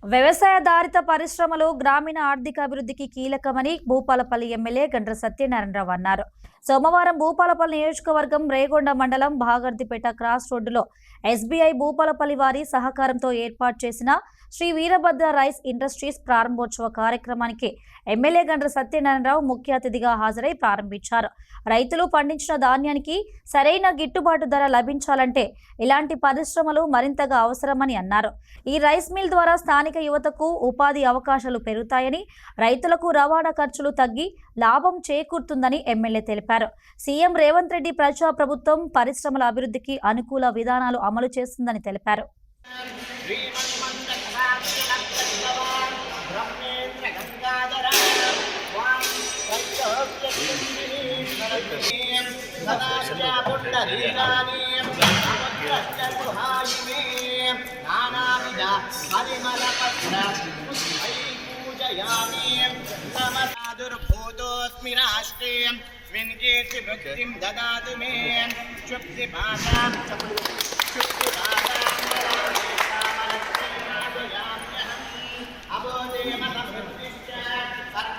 వ్యవసాయాధారిత పరిశ్రమలు గ్రామీణ ఆర్థిక అభివృద్ధికి కీలకమని భూపాలపల్లి ఎమ్మెల్యే గండ్ర సత్యనారాయణరావు అన్నారు. సోమవారం భూపాలపల్లి నియోజకవర్గం రేగొండ మండలం భాగర్దిపేట క్రాస్ రోడ్డులో ఎస్బీఐ భూపాలపల్లి వారి సహకారంతో ఏర్పాటు చేసిన శ్రీ వీరభద్ర రైస్ ఇండస్ట్రీస్ ప్రారంభోత్సవ కార్యక్రమానికి ఎమ్మెల్యే గండ్ర సత్యనారాయణరావు ముఖ్య అతిథిగా హాజరై ప్రారంభించారు. రైతులు పండించిన ధాన్యానికి సరైన గిట్టుబాటు ధర లభించాలంటే ఇలాంటి పరిశ్రమలు మరింతగా అవసరమని అన్నారు. ఈ రైస్ మిల్ ద్వారా స్థానిక యువతకు ఉపాధి అవకాశాలు పెరుగుతాయని, రైతులకు రవాణా ఖర్చులు తగ్గి లాభం చేకూరుతుందని ఎమ్మెల్యే తెలిపారు. సీఎం రేవంత్ రెడ్డి ప్రజాప్రభుత్వం పరిశ్రమల అభివృద్ధికి అనుకూల విధానాలు అమలు చేస్తుందని తెలిపారు. दुर्भूतोऽस्मि राष्ट्रे स्विन्कीर्ति भक्तिं ददातु मे क्षुब्धिभाषां